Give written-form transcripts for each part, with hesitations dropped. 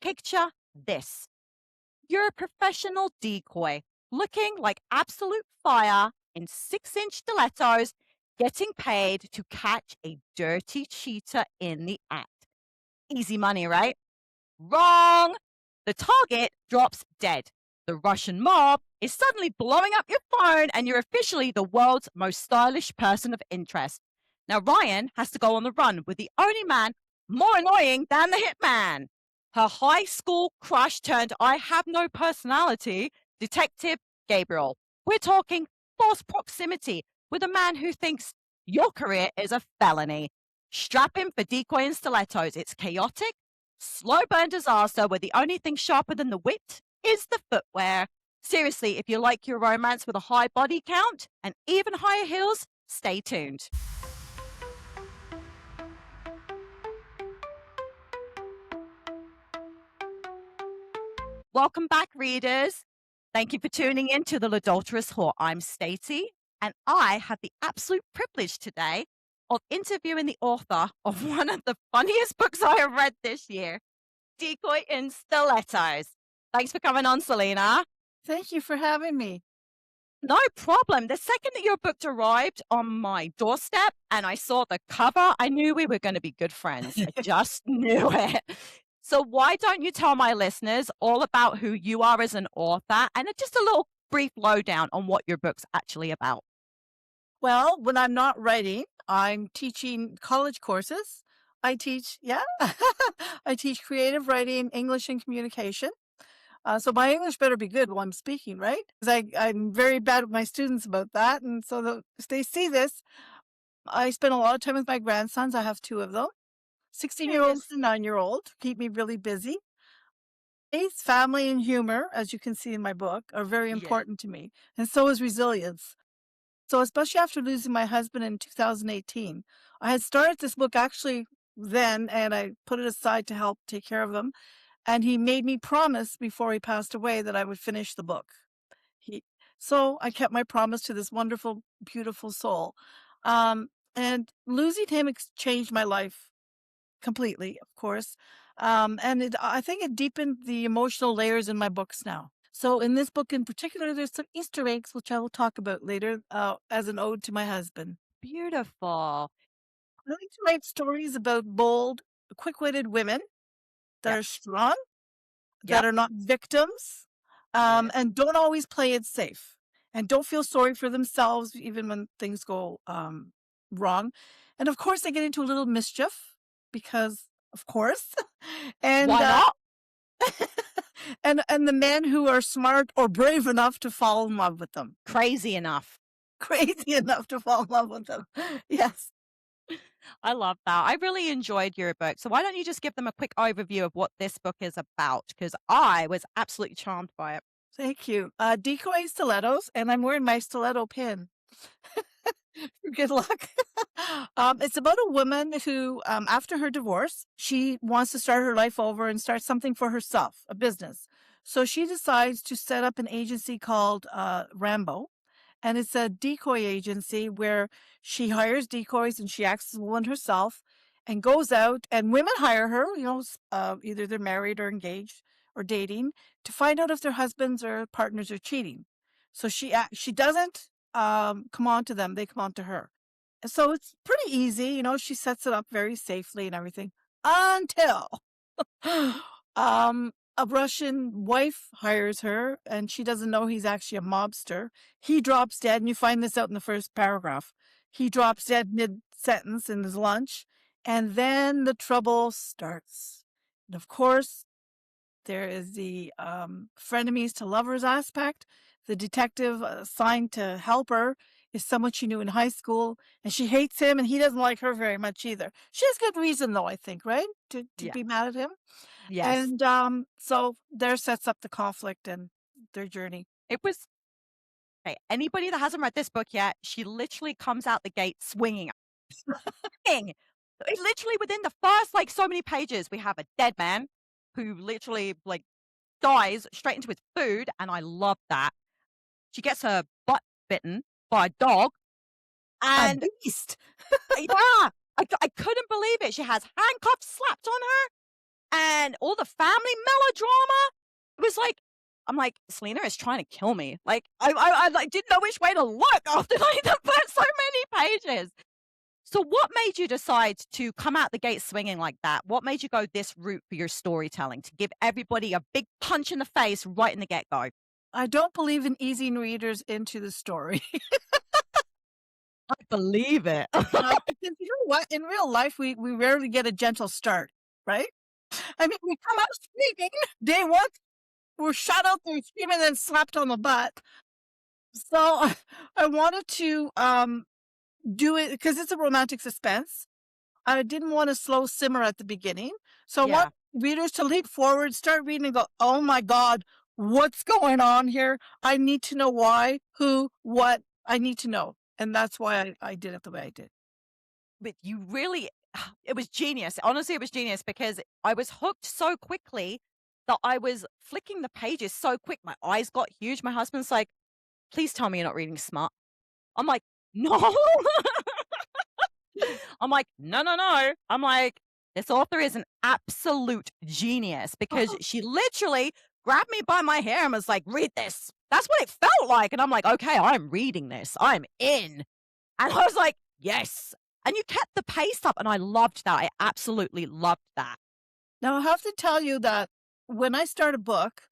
Picture this. You're a professional decoy, looking like absolute fire in 6-inch stilettos, getting paid to catch a dirty cheater in the act. Easy money, right? Wrong! The target drops dead. The Russian mob is suddenly blowing up your phone, and you're officially the world's most stylish person of interest. Now, Ryan has to go on the run with the only man more annoying than the hitman. Her high school crush turned I have no personality, Detective Gabriel. We're talking forced proximity with a man who thinks your career is a felony. Strap him for Decoy and Stilettos. It's chaotic, slow burn disaster where the only thing sharper than the wit is the footwear. Seriously, if you like your romance with a high body count and even higher heels, stay tuned. Welcome back, readers. Thank you for tuning in to The Adulterous Whore. I'm Stacey, and I have the absolute privilege today of interviewing the author of one of the funniest books I have read this year, Decoy in Stilettos. Thanks for coming on, Selena. Thank you for having me. No problem. The second that your book arrived on my doorstep and I saw the cover, I knew we were going to be good friends. I just knew it. So why don't you tell my listeners all about who you are as an author and just a little brief lowdown on what your book's actually about? Well, when I'm not writing, I'm teaching college courses. I teach creative writing, English, and communication. So my English better be good while I'm speaking, right? Because I'm very bad with my students about that. And so if they see this, I spend a lot of time with my grandsons. I have 2 of them, 16-year-old and a 9-year-old, keep me really busy. Faith, family, and humor, as you can see in my book, are very important to me. And so is resilience. So especially after losing my husband in 2018, I had started this book actually then, and I put it aside to help take care of him. And he made me promise before he passed away that I would finish the book. So I kept my promise to this wonderful, beautiful soul. And losing him changed my life completely, of course. I think it deepened the emotional layers in my books now. So in this book in particular, there's some Easter eggs, which I will talk about later as an ode to my husband. Beautiful. I like to write stories about bold, quick-witted women that are strong, that are not victims, and don't always play it safe, and don't feel sorry for themselves even when things go wrong. And of course, they get into a little mischief because, of course, and Why not? and the men who are smart or brave enough to fall in love with them. Crazy enough. Crazy enough to fall in love with them. Yes. I love that. I really enjoyed your book. So why don't you just give them a quick overview of what this book is about? Because I was absolutely charmed by it. Thank you. Decoy Stilettos, and I'm wearing my stiletto pin. Good luck. It's about a woman who, after her divorce, she wants to start her life over and start something for herself, a business. So she decides to set up an agency called Rambo. And it's a decoy agency where she hires decoys and she acts as one herself and goes out, and women hire her, either they're married or engaged or dating, to find out if their husbands or partners are cheating. So she doesn't come on to them, they come on to her. And so it's pretty easy, she sets it up very safely and everything until a Russian wife hires her, and she doesn't know he's actually a mobster. He drops dead, and you find this out in the first paragraph. He drops dead mid-sentence in his lunch, and then the trouble starts. And of course, there is the frenemies to lovers aspect. The detective assigned to help her is someone she knew in high school, and she hates him, and he doesn't like her very much either. She has good reason, though, I think, right, to be mad at him. Yes. And so there sets up the conflict and their journey. It was okay. Anybody that hasn't read this book yet, she literally comes out the gate swinging. Literally within the first so many pages, we have a dead man who literally dies straight into his food, and I love that. She gets her butt bitten by a dog, and A beast. yeah, I couldn't believe it. She has handcuffs slapped on her. and all the family melodrama. It was like, I'm like, Selena is trying to kill me. Like, I like, didn't know which way to look after like the first so many pages. So, what made you decide to come out the gate swinging like that? What made you go this route for your storytelling to give everybody a big punch in the face right in the get go? I don't believe in easing readers into the story. I believe it. Because you know what? In real life, we rarely get a gentle start, right? I mean, we come out screaming. Day one, we're shot out there screaming and slapped on the butt. So I wanted to do it because it's a romantic suspense. I didn't want a slow simmer at the beginning. So I want Yeah. readers to leap forward, start reading and go, oh my God, what's going on here? I need to know why, who, what. I need to know. And that's why I did it the way I did. But you really it was genius. Honestly, it was genius because I was hooked so quickly that I was flicking the pages so quick. My eyes got huge. My husband's like, "Please tell me you're not reading smart." I'm like, "No." I'm like, "No, no, no." I'm like, "This author is an absolute genius," because she literally grabbed me by my hair and was like, "Read this." That's what it felt like. And I'm like, "Okay, I'm reading this. I'm in." And I was like, "Yes." And you kept the pace up, and I loved that. I absolutely loved that. Now, I have to tell you that when I start a book,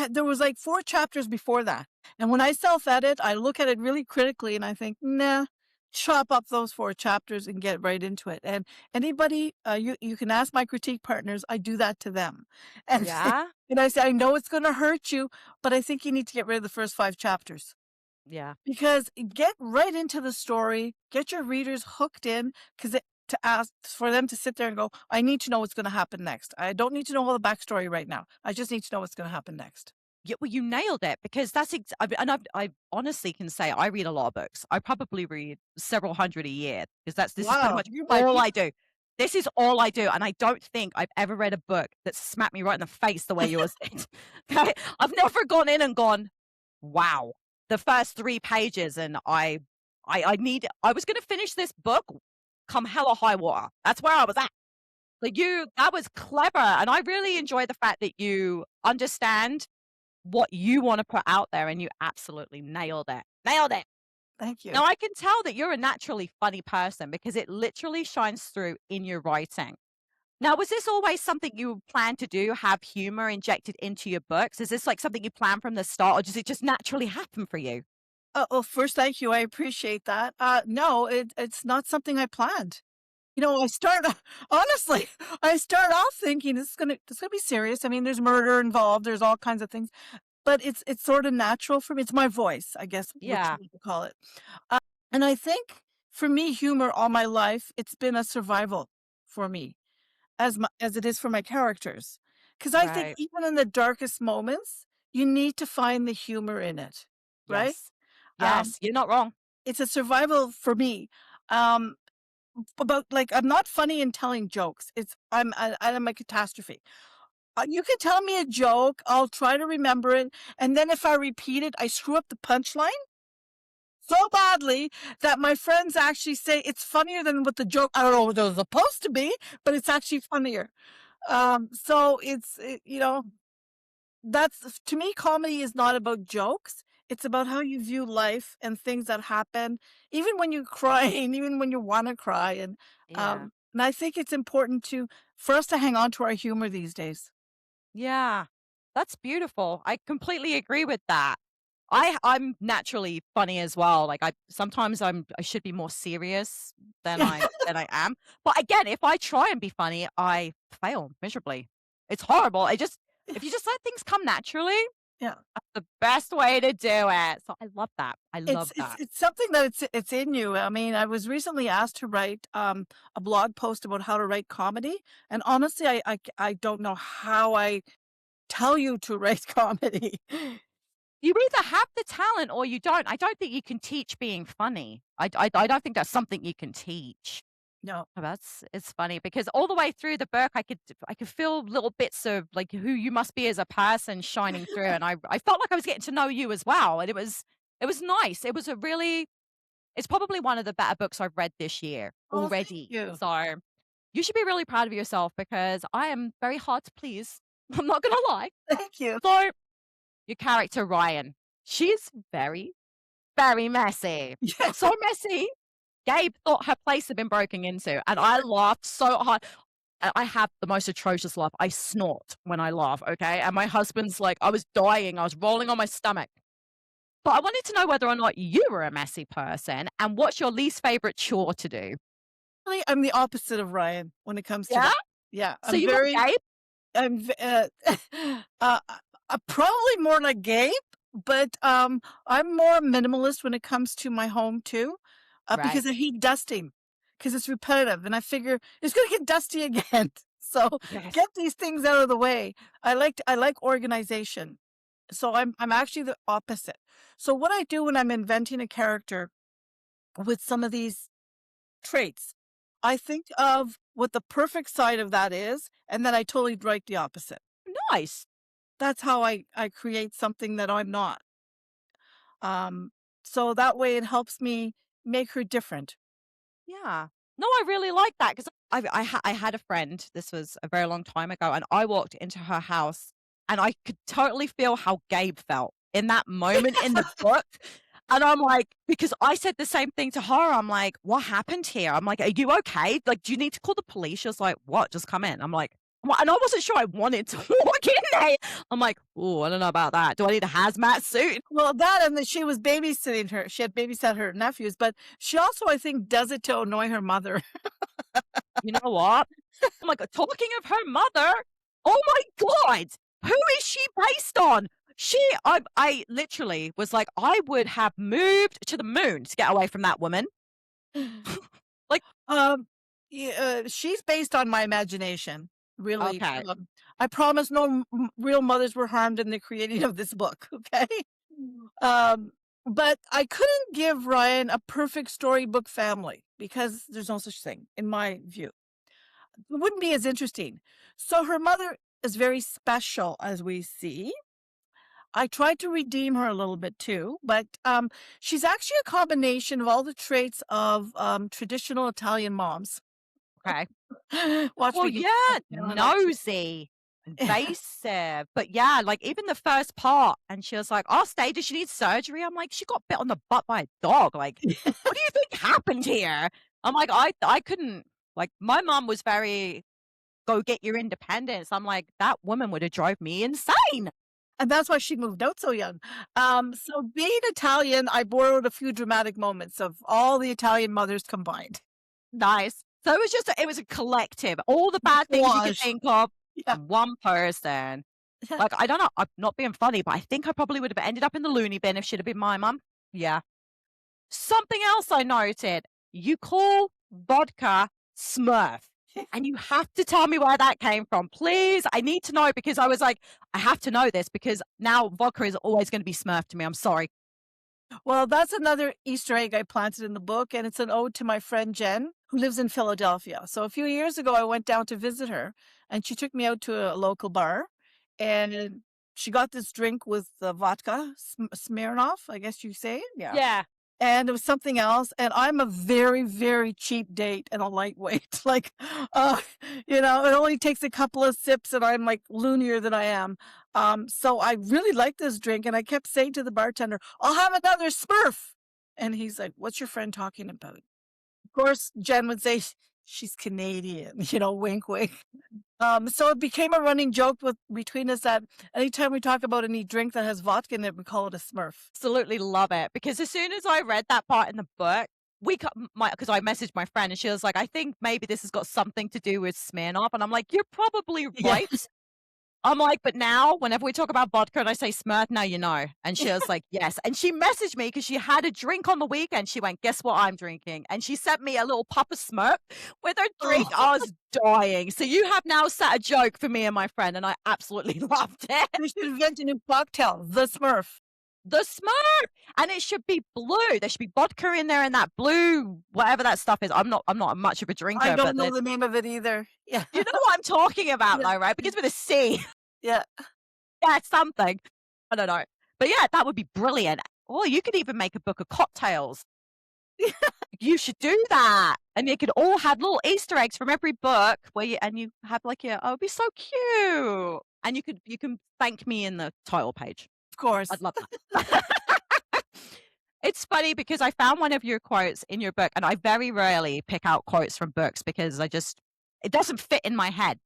there was like 4 chapters before that. And when I self-edit, I look at it really critically and I think, "Nah, chop up those 4 chapters and get right into it." And anybody, you can ask my critique partners, I do that to them. And Yeah? and I say, "I know it's gonna hurt you, but I think you need to get rid of the first 5 chapters." Yeah. Because get right into the story, get your readers hooked in, because to ask for them to sit there and go, I need to know what's going to happen next. I don't need to know all the backstory right now. I just need to know what's going to happen next. Yeah, well, you nailed it because I honestly can say I read a lot of books. I probably read several hundred a year because this is pretty Wow, much you're my all people. I do. This is all I do, and I don't think I've ever read a book that smacked me right in the face the way yours did. Okay? I've never gone in and gone, "Wow." The first 3 pages, and I was gonna finish this book come hell or high water. That's where I was at. Like, that was clever, and I really enjoy the fact that you understand what you wanna put out there, and you absolutely nailed it. Nailed it. Thank you. Now, I can tell that you're a naturally funny person because it literally shines through in your writing. Now, was this always something you planned to do, have humor injected into your books? Is this, like, something you planned from the start, or does it just naturally happen for you? Well, first, thank you. I appreciate that. No, it's not something I planned. You know, honestly, I start off thinking it's gonna be serious. I mean, there's murder involved. There's all kinds of things, but it's sort of natural for me. It's my voice, I guess, what Yeah, you would call it. Uh, and I think for me, humor all my life, it's been a survival for me as it is for my characters. Because I think right. even in the darkest moments, you need to find the humor in it, right? Yes. Um, Yes, you're not wrong. it's a survival for me. Um, about like I'm not funny in telling jokes. I'm a catastrophe. You can tell me a joke, I'll try to remember it, and then if I repeat it, I screw up the punchline so badly that my friends actually say it's funnier than what the joke I don't know what it was supposed to be, but it's actually funnier. So you know, that's to me, comedy is not about jokes. It's about how you view life and things that happen, even when you're crying, even when you want to cry, Yeah. and I think it's important for us to hang on to our humor these days. Yeah. That's beautiful. I completely agree with that. I'm naturally funny as well. Like, I should be more serious than I am. But again, if I try and be funny, I fail miserably. It's horrible. If you just let things come naturally, Yeah, the best way to do it. So I love that. I love that. it's something that it's in you. I mean, I was recently asked to write a blog post about how to write comedy, and honestly, I don't know how I tell you to write comedy. You either have the talent or you don't. I don't think you can teach being funny. I don't think that's something you can teach. No. Oh, it's funny because all the way through the book, I could feel little bits of like who you must be as a person shining through, and I felt like I was getting to know you as well, and it was nice. It's probably one of the better books I've read this year Oh, thank already. you. So You should be really proud of yourself because I am very hard to please. I'm not gonna lie. Thank you. So, your character Ryan, she's very, very messy. Yeah. So messy. Gabe thought her place had been broken into, and I laughed so hard. I have the most atrocious laugh. I snort when I laugh, okay? And my husband's like, I was dying. I was rolling on my stomach. But I wanted to know whether or not you were a messy person and what's your least favorite chore to do? Really, I'm the opposite of Ryan when it comes to Yeah? that. Yeah, So you got Gabe? uh, probably more like Gabe, but, I'm more minimalist when it comes to my home too, Right. because I hate dusting, because it's repetitive, and I figure it's gonna get dusty again. So, Yes. get these things out of the way. I like organization. So I'm actually the opposite. So what I do when I'm inventing a character with some of these traits, I think of what the perfect side of that is, and then I totally write the opposite. Nice. That's how I create something that I'm not. Um, so that way it helps me make her different. Yeah. No, I really like that because I had a friend, this was a very long time ago, and I walked into her house and I could totally feel how Gabe felt in that moment in the book. And I'm like, because I said the same thing to her. I'm like, what happened here? I'm like, are you okay? Like, do you need to call the police? She was like, what? Just come in. I'm like, "What?" And I wasn't sure I wanted to walk in there. I'm like, oh, I don't know about that. Do I need a hazmat suit? Well, that and that she was babysitting her. She had babysat her nephews, but she also, I think, does it to annoy her mother. You know what? Oh my god, talking of her mother, oh my god! Who is she based on? I literally was like, I would have moved to the moon to get away from that woman. Like, Um, yeah, she's based on my imagination, really. okay, I promise no real mothers were harmed in the creating of this book. Okay. Um, but I couldn't give Ryan a perfect storybook family because there's no such thing, in my view. It wouldn't be as interesting. So her mother is very special, as we see. I tried to redeem her a little bit too, but she's actually a combination of all the traits of traditional Italian moms. okay. Watch Well, me get yeah, down on that. nosy, invasive, but yeah, like even the first part, and she was like, "Oh, stay. Does she need surgery?" I'm like, "She got bit on the butt by a dog. Like, what do you think happened here?" I'm like, I couldn't. Like, my mom was very go get your independence. I'm like, that woman would have drove me insane. And that's why she moved out so young. So being Italian, I borrowed a few dramatic moments of all the Italian mothers combined. Nice. So it was a collective, all the bad things you could Collage. think of, Yeah. one person. Like, I don't know, I'm not being funny, but I think I probably would have ended up in the loony bin if she'd have been my mum. Yeah. Something else I noted, you call vodka Smurf, and you have to tell me where that came from, please. I need to know because I was like, I have to know this because now vodka is always gonna be Smurf to me. I'm sorry. Well, that's another Easter egg I planted in the book, and it's an ode to my friend Jen, who lives in Philadelphia. So a few years ago, I went down to visit her, and she took me out to a local bar, and she got this drink with the vodka, Smirnoff, I guess you say. Yeah. Yeah. And it was something else, and I'm a very, very cheap date and a lightweight, like, uh, it only takes a couple of sips and I'm, like, loonier than I am. So I really liked this drink, and I kept saying to the bartender, "I'll have another Smurf." And he's like, "What's your friend talking about?" Of course, Jen would say, "She's Canadian," wink, wink. So it became a running joke between us that anytime we talk about any drink that has vodka in it, we call it a Smurf. Absolutely love it because as soon as I read that part in the book, we cut my because I messaged my friend and she was like, "I think maybe this has got something to do with Smirnoff," and I'm like, "You're probably Yeah. right." I'm like, "But now whenever we talk about vodka and I say Smurf, now you know." And she was like, "Yes." And she messaged me because she had a drink on the weekend. She went, "Guess what I'm drinking?" And she sent me a little Papa Smurf with her drink. Oh, I was dying. So you have now set a joke for me and my friend, and I absolutely loved it. we should invent a new cocktail, the Smurf. The Smurf, and it should be blue. There should be vodka in there and that blue, whatever that stuff is. I'm not much of a I drinker, don't but know the name of it either. Yeah. you know what I'm talking about Yeah. though, right? Begins with a C. Yeah. Yeah, it's something. I don't know. But yeah, that would be brilliant. Or you could even make a book of cocktails. You should do that, and you could all have little Easter eggs from every book where you have like your, oh, it'd be so cute, and you can thank me in the title page. Of course. I'd love that. It's funny because I found one of your quotes in your book, and I very rarely pick out quotes from books because it doesn't fit in my head.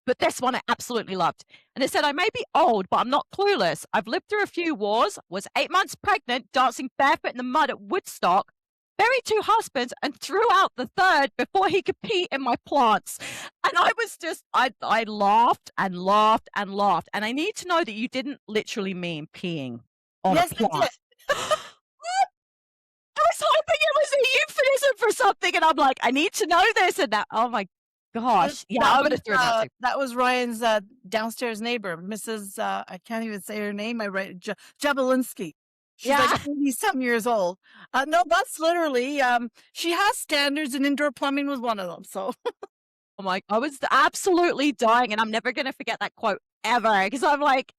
But this one I absolutely loved. And it said, I may be old, but I'm not clueless. I've lived through a few wars, was 8 months pregnant, dancing barefoot in the mud at Woodstock, buried two husbands, and threw out the third before he could pee in my plants. And I was just, I laughed and laughed and laughed. And I need to know that you didn't literally mean peeing on a Yes, I did. plant. I was hoping it was a euphemism for something, and I'm like, I need to know this. And that, oh my gosh. Yeah, I would have thrown that too. That was Ryan's, downstairs neighbor, Mrs., I can't even say her name, I write it, Jabelinski. She's Yeah. like 80-some years old. No, that's literally, she has standards, and indoor plumbing was one of them, so Oh my, I was absolutely dying, and I'm never gonna forget that quote ever because I'm like,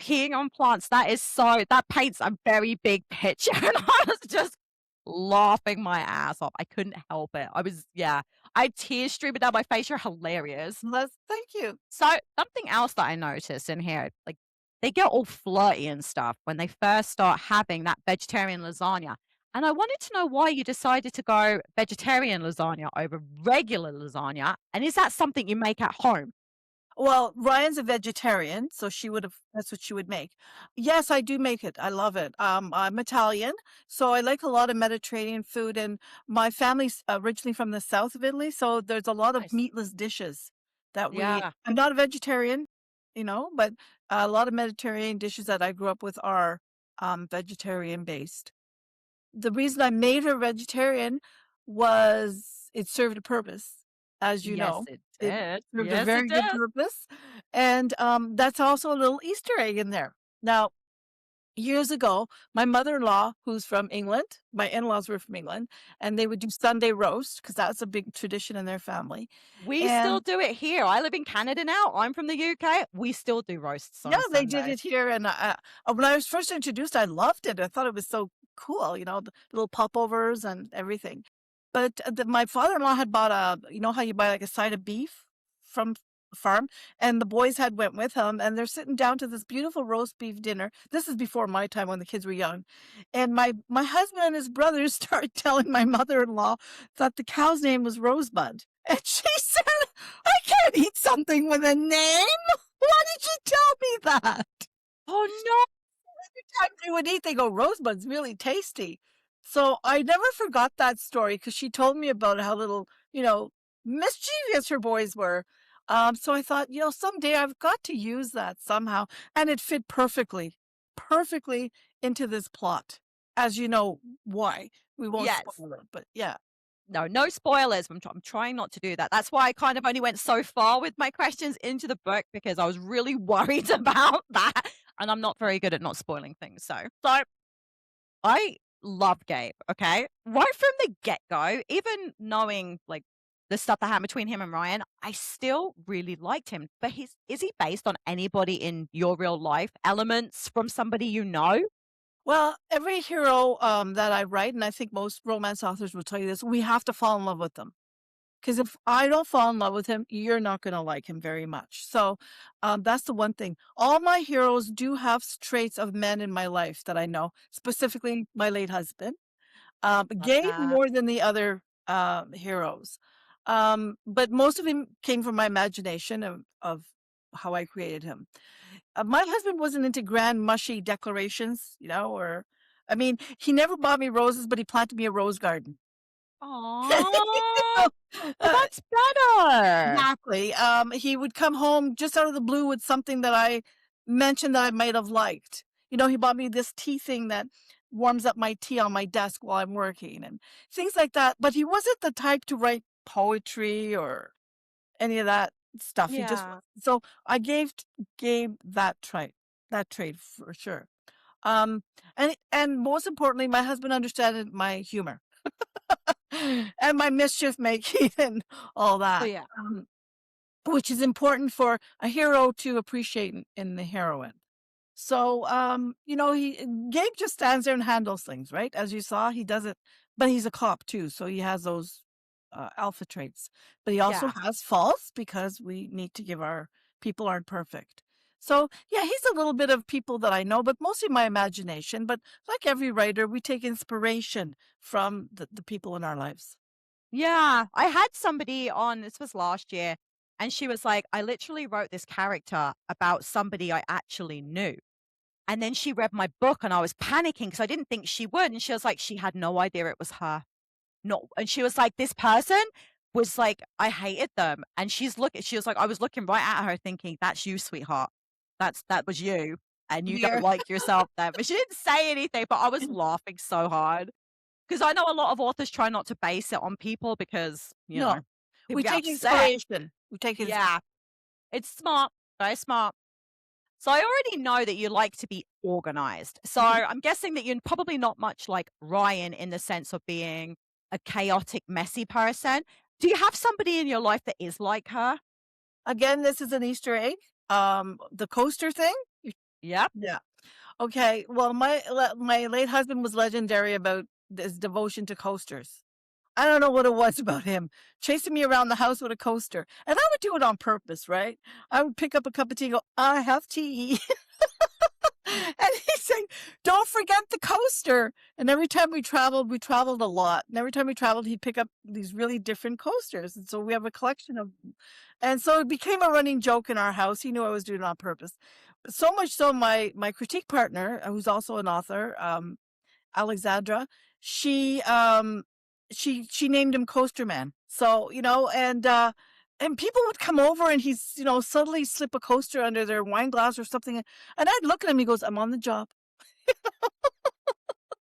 peeing on plants, that paints a very big picture, and I was just laughing my ass off. I couldn't help it. Yeah, I had tears streaming down my face. You're hilarious. let's thank you. So, something else that I noticed in here, like, they get all flirty and stuff when they first start having that vegetarian lasagna, and I wanted to know why you decided to go vegetarian lasagna over regular lasagna, and is that something you make at home? Well, Ryan's a vegetarian, so that's what she would make. Yes, I do make it. I love it. I'm Italian, so I like a lot of Mediterranean food, and my family's originally from the south of Italy, so there's a lot of Nice. meatless dishes that Yeah. I'm not a vegetarian, but a lot of Mediterranean dishes that I grew up with are vegetarian based. The reason I made her vegetarian was it served a purpose, as you Yes, know. it It did. served a Yes, it very good did. purpose, and, that's also a little Easter egg in there. Now, years ago, my mother-in-law, who's from England, my in-laws were from England, and they would do Sunday roast because that's a big tradition in their family, We still and do it here. I live in Canada now. I'm from the UK. We still do roasts yeah, on they did Sunday. it here, and, when I was first introduced, I loved it. I thought it was so cool, the little popovers and everything. But my father-in-law had bought how you buy like a side of beef from a farm, and the boys had went with him, and they're sitting down to this beautiful roast beef dinner. This is before my time when the kids were young, and my husband and his brothers started telling my mother-in-law that the cow's name was Rosebud, and she said, "I can't eat something with a name." Why did you tell me that? Oh, no. Every time they would eat, they go, "Rosebud's really tasty." So I never forgot that story because she told me about how little, mischievous her boys were. So I thought, someday I've got to use that somehow. And it fit perfectly into this plot. As you know why. We won't Yes. spoil it, but yeah. No, no spoilers. I'm trying not to do that. That's why I kind of only went so far with my questions into the book because I was really worried about that. And I'm not very good at not spoiling things. So I love Gabe, okay? Right from the get-go, even knowing, like, the stuff that happened between him and Ryan, I still really liked him. But is he based on anybody in your real life? Elements from somebody you know? Well, every hero that I write, and I think most romance authors will tell you this, we have to fall in love with them. Because if I don't fall in love with him, you're not going to like him very much. So that's the one thing. All my heroes do have traits of men in my life that I know, specifically my late husband. Love Gabe that. more than the other heroes. But most of him came from my imagination of how I created him. My husband wasn't into grand, mushy declarations, or, I mean, he never bought me roses, but he planted me a rose garden. Aw. Well, Uh, that's better. Exactly. He would come home just out of the blue with something that I mentioned that I might have liked. He bought me this tea thing that warms up my tea on my desk while I'm working and things like that. But he wasn't the type to write poetry or any of that stuff. He just Yeah. so I gave that trait for sure. Um, and most importantly, my husband understood my humor and my mischief making and all Oh, that. yeah. Which is important for a hero to appreciate in the heroine. So, Gabe just stands there and handles things, right? As you saw, he does it But he's a cop too, so he has those, alpha traits. But he also Yeah. has faults because we need to give our people aren't perfect. So, yeah, he's a little bit of people that I know, but mostly my imagination. But like every writer, we take inspiration from the people in our lives. Yeah, I had somebody on, this was last year, and she was like, "I literally wrote this character about somebody I actually knew." And then she read my book and I was panicking because I didn't think she would, and she was like, she had no idea it was her. Not, and she was like, "This person was like, I hated them." And she was like, "I was looking right at her thinking, that's you, sweetheart. That was you. And you don't Dear. like yourself then." But she didn't say anything, but I was laughing so hard. Because I know a lot of authors try not to base it on people because, No, people we get take upset. inspiration. We take inspiration. Yeah, it's smart, very smart. So I already know that you like to be organized. So I'm guessing that you're probably not much like Ryan in the sense of being a chaotic, messy person. Do you have somebody in your life that is like her? Again, this is an Easter egg. The coaster thing? Yep. Yeah. Okay, well, my late husband was legendary about his devotion to coasters. I don't know what it was about him, chasing me around the house with a coaster, and I would do it on purpose, right? I would pick up a cup of tea and go, "I have tea." And he'd say, "Don't forget the coaster." And every time we traveled a lot, and every time we traveled, he'd pick up these really different coasters, and so we have a collection of them. And so it became a running joke in our house. He knew I was doing it on purpose. So much so my critique partner, who's also an author, Alexandra, she, she named him Coaster Man. So, and people would come over and he's, suddenly slip a coaster under their wine glass or something, and I'd look at him, he goes, "I'm on the job."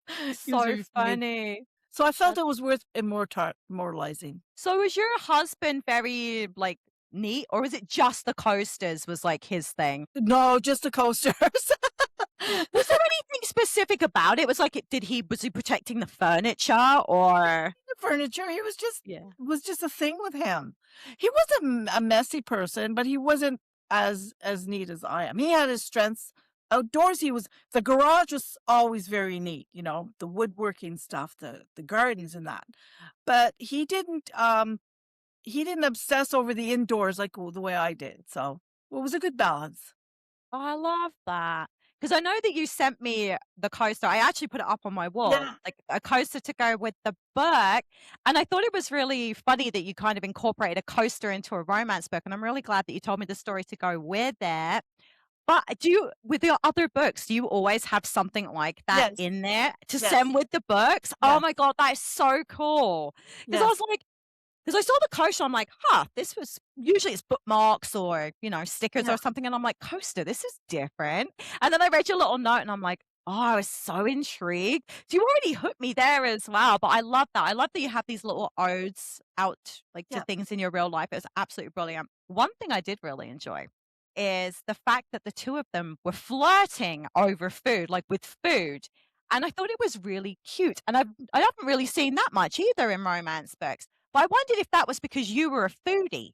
He was So very funny. funny. So I felt That's it was worth immortalizing. So was your husband very like neat, or was it just the coasters was like his thing? No, just the coasters. Was there anything specific about it? Was he protecting the furniture or The furniture, he was just yeah. was just a thing with him. He wasn't a messy person, but he wasn't as neat as I am. He had his strengths. Outdoors, the garage was always very neat, the woodworking stuff, the gardens and that. But he didn't obsess over the indoors like the way I did. So it was a good balance. Oh, I love that. Because I know that you sent me the coaster. I actually put it up on my wall, Yeah. like a coaster to go with the book. And I thought it was really funny that you kind of incorporated a coaster into a romance book. And I'm really glad that you told me the story to go with it. But with your other books, do you always have something like that Yes. in there to Yes. send with the books? Oh Yes. my God, that is so cool. Because I Yes. was like, because I saw the coaster, I'm like, "Huh, this was," usually it's bookmarks or, stickers Yeah. or something, and I'm like, "Coaster, this is different." And then I read your little note and I'm like, "Oh, I was so intrigued." So you already hooked me there as well, but I love that. I love that you have these little odes out, like, to Yeah. things in your real life. It was absolutely brilliant. One thing I did really enjoy is the fact that the 2 of them were flirting over food, like, with food, and I thought it was really cute, and I haven't really seen that much either in romance books. But I wondered if that was because you were a foodie.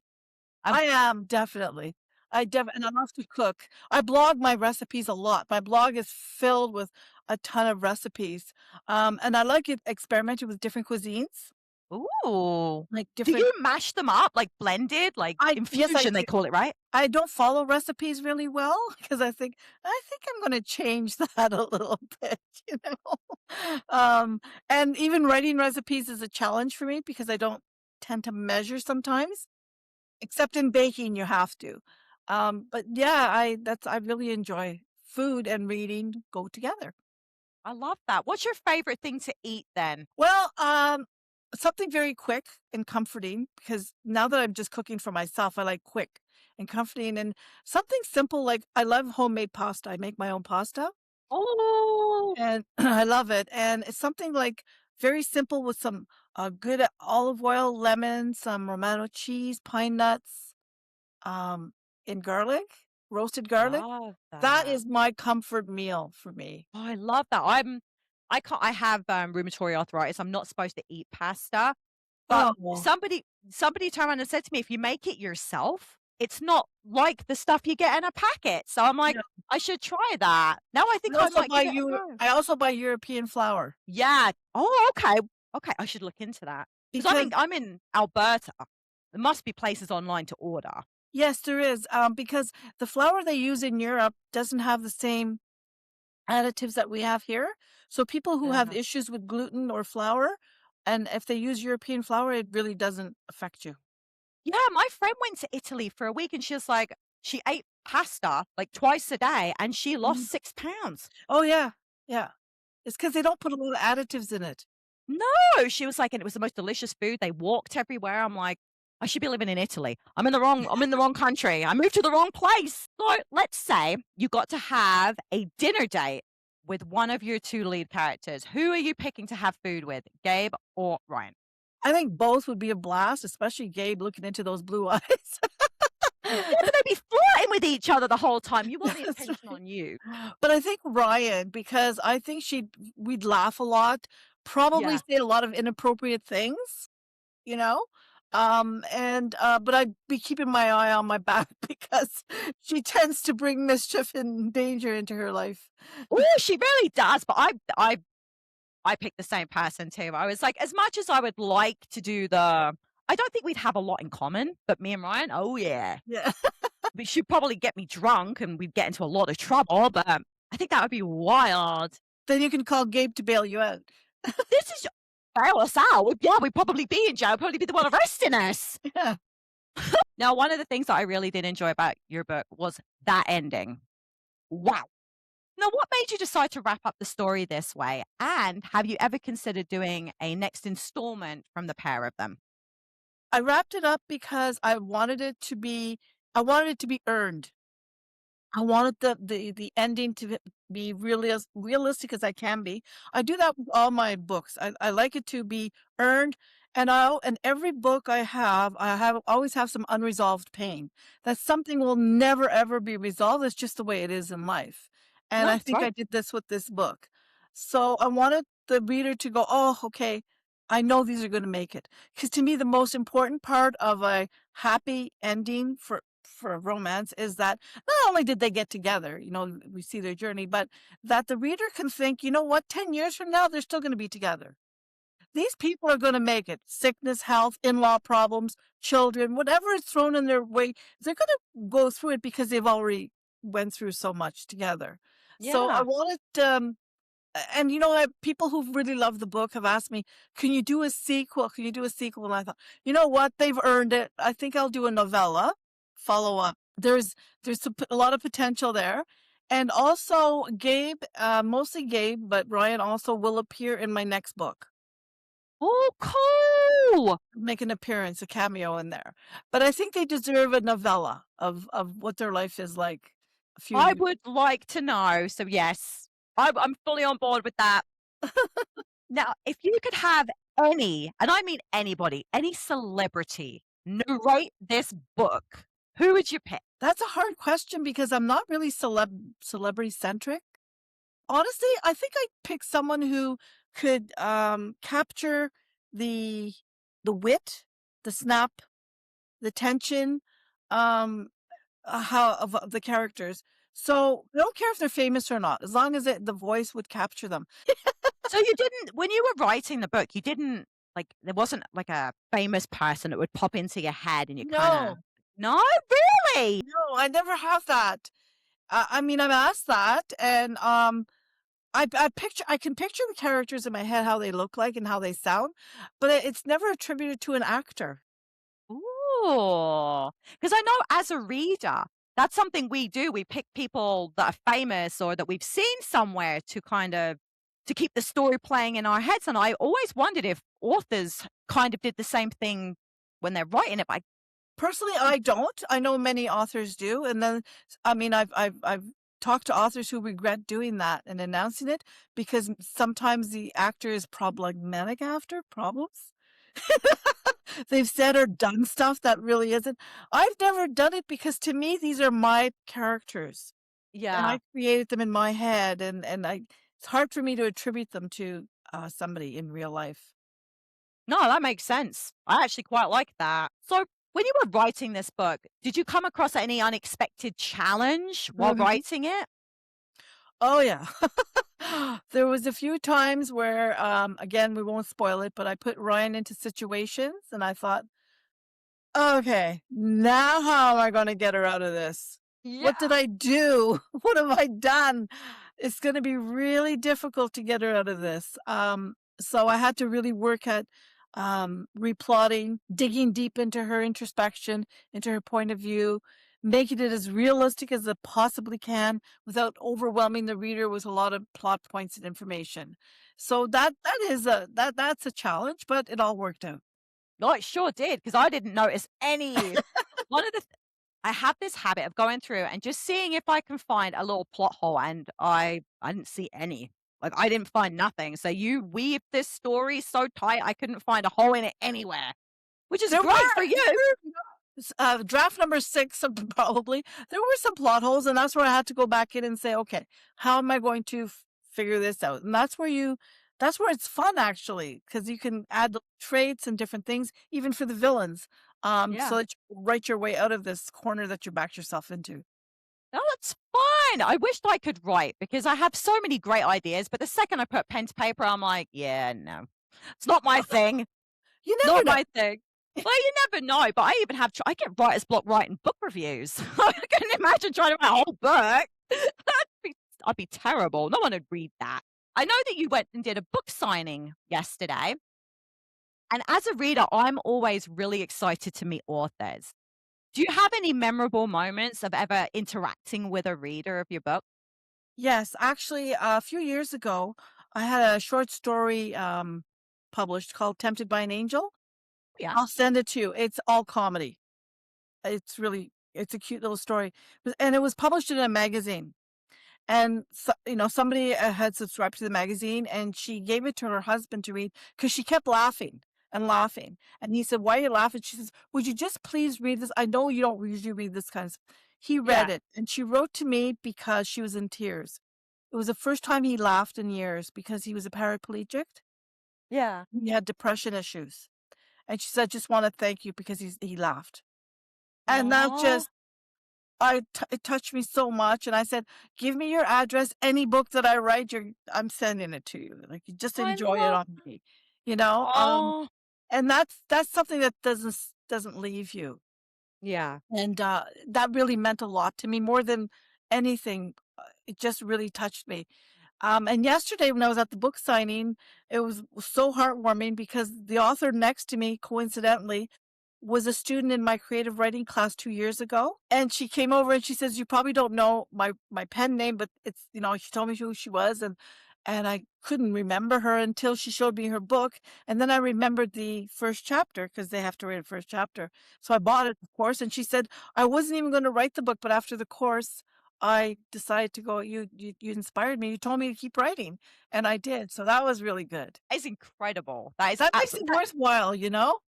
Um, I am, definitely. And I love to cook. I blog my recipes a lot. My blog is filled with a ton of recipes. And I like it experimenting with different cuisines, ooh. like Do different you mash them up, like blended, like yes, I infusion they do. call it, right? I don't follow recipes really well because I think I'm gonna change that a little bit, you know? And even writing recipes is a challenge for me because I don't tend to measure sometimes. Except in baking, you have to. But yeah, I really enjoy food and reading go together. I love that. What's your favorite thing to eat then? Well, something very quick and comforting because now that I'm just cooking for myself, I like quick and comforting and something simple like I love homemade pasta. I make my own pasta Oh, and I love it. And it's something like very simple with some good olive oil, lemon, some Romano cheese, pine nuts, um, in garlic, roasted garlic. love That that. is my comfort meal for me. Oh, I love that. I can't I have, rheumatoid arthritis. I'm not supposed to eat pasta, but Oh, somebody turned around and said to me, "If you make it yourself, it's not like the stuff you get in a packet." So I'm like, yeah. "I should try that." Now I think I might give it a go. I also buy European flour. Yeah. Oh, okay. Okay, I should look into that because because I'm in Alberta. There must be places online to order. yes, there is, because the flour they use in Europe doesn't have the same additives that we have here. So people who have Yeah. issues with gluten or flour, and if they use European flour, it really doesn't affect you. Yeah, my friend went to Italy for a week and she was like, she ate pasta like twice a day and she lost Mhm. 6 pounds. Oh, yeah. Yeah. It's because they don't put a lot of additives in it. No, she was like, and it was the most delicious food. They walked everywhere. I'm like, I should be living in Italy. I'm in the wrong country. I moved to the wrong place. So let's say you got to have a dinner date with one of your two lead characters. Who are you picking to have food with, Gabe or Ryan? I think both would be a blast, especially Gabe looking into those blue eyes. Yeah, but they'd be flirting with each other the whole time. You want the That's attention right. on you. But I think Ryan, because I think we'd laugh a lot, probably Yeah. say a lot of inappropriate things, you know? But I'd be keeping my eye on my back because she tends to bring mischief and danger into her life. Oh, she really does. But I picked the same person too. I was like, as much as I would like to do I don't think we'd have a lot in common, but me and Ryan, oh yeah. Yeah. But she'd probably get me drunk and we'd get into a lot of trouble, but I think that would be wild. Then you can call Gabe to bail you out. This is bail us out. Yeah, we'd probably be in jail, probably be the one arresting us. Yeah. Now, one of the things that I really did enjoy about your book was that ending. Wow. Now, what made you decide to wrap up the story this way? And have you ever considered doing a next installment from the pair of them? I wrapped it up because I wanted it to be earned. I wanted the ending to be really as realistic as I can be. I do that with all my books. I like it to be earned, and every book I have always have some unresolved pain. That something will never ever be resolved. It's just the way it is in life. And No, I that's think I right. did this with this book. So I wanted the reader to go, "Oh, okay. I know these are going to make it." Because to me, the most important part of a happy ending for a romance is that not only did they get together, we see their journey, but that the reader can think, you know what, 10 years from now, they're still going to be together. These people are going to make it. Sickness, health, in law problems, children, whatever is thrown in their way, they're going to go through it because they've already went through so much together. So I Yeah. wanted, and people who really love the book have asked me, can you do a sequel? Can you do a sequel? And I thought, you know what? They've earned it. I think I'll do a novella follow up. There's a lot of potential there. And also Gabe, mostly Gabe, but Ryan also will appear in my next book, Oh, cool. make an appearance, a cameo in there. But I think they deserve a novella of what their life is like a few I years. would like to know. So, yes, I'm fully on board with that. Now, if you could have any, and I mean anybody, any celebrity narrate this book, who would you pick? That's a hard question because I'm not really celebrity centric. Honestly, I think I'd pick someone who could, capture the wit, the snap, the tension, um, how of the characters. So, I don't care if they're famous or not, as long as the voice would capture them. So you didn't, when you were writing the book, you didn't like, there wasn't like a famous person that would pop into your head and you kind of, No, no, really? no, I never have that. I mean, I've asked that, and, I can picture the characters in my head, how they look like and how they sound, but it's never attributed to an actor. Ooh, because I know as a reader, that's something we do. We pick people that are famous or that we've seen somewhere to kind of to keep the story playing in our heads. And I always wondered if authors kind of did the same thing when they're writing it. But Personally, I don't. I know many authors do, and then I mean, I've talked to authors who regret doing that and announcing it because sometimes the actor is problematic after problems. They've said or done stuff that really isn't. I've never done it because to me these are my characters, and yeah, I created them in my head, and it's hard for me to attribute them to somebody in real life. no, that makes sense. I actually quite like that. So when you were writing this book, did you come across any unexpected challenge while Mhm. writing it? Oh, yeah. There was a few times where, again, we won't spoil it, but I put Ryan into situations and I thought, "Okay, now how am I gonna get her out of this? What did Yeah. I do? What have I done? It's gonna be really difficult to get her out of this." So I had to really work at, replotting, digging deep into her introspection, into her point of view, making it as realistic as it possibly can without overwhelming the reader with a lot of plot points and information. So that's a challenge, but it all worked out. No, it sure did because I didn't notice any. One of the I have this habit of going through and just seeing if I can find a little plot hole, and I didn't see any. Like, I didn't find nothing. So you weaved this story so tight, I couldn't find a hole in it anywhere, which is There great for were you. draft number 6 probably, there were some plot holes, and that's where I had to go back in and say, "Okay, how am I going to figure this out?" And that's where it's fun actually, because you can add the traits and different things, even for the villains, so Yeah. that you write your way out of this corner that you backed yourself into. No, that's fine. I wished I could write because I have so many great ideas, but the second I put pen to paper, I'm like, "Yeah, no. It's not my thing. You never Not know. my thing." Well, you never know, but I even have I get writer's block writing book reviews. I couldn't imagine trying to write a whole book. I'd be terrible. No one would read that. I know that you went and did a book signing yesterday, and as a reader, I'm always really excited to meet authors. Do you have any memorable moments of ever interacting with a reader of your book? Yes, actually, a few years ago, I had a short story, published called "Tempted by an Angel." Yeah. I'll send it to you. It's all comedy. It's a cute little story, and it was published in a magazine. And somebody had subscribed to the magazine, and she gave it to her husband to read because she kept laughing and laughing. And he said, "Why are you laughing?" She says, "Would you just please read this? I know you don't usually read this kind of." He read Yeah. it, and she wrote to me because she was in tears. It was the first time he laughed in years because he was a paraplegic. Yeah. He had depression issues, and she said, "Just want to thank you because he laughed." And that Aw, just it touched me so much, and I said, "Give me your address. Any book that I write, I'm sending it to you. Like, you just I enjoy it love on me." You know? Oh, And that's something that doesn't leave you. yeah. And, that really meant a lot to me more than anything. It just really touched me. And yesterday when I was at the book signing, it was so heartwarming because the author next to me, coincidentally, was a student in my creative writing class 2 years ago. And she came over and she says, "You probably don't know my pen name, but she told me who she was, and I couldn't remember her until she showed me her book. And then I remembered the first chapter because they have to write a first chapter. So I bought it, of course. And she said, "I wasn't even going to write the book, but after the course, I decided to go. You inspired me. You told me to keep writing." And I did. So that was really good. That is incredible. That is That makes it absolutely worthwhile, you know?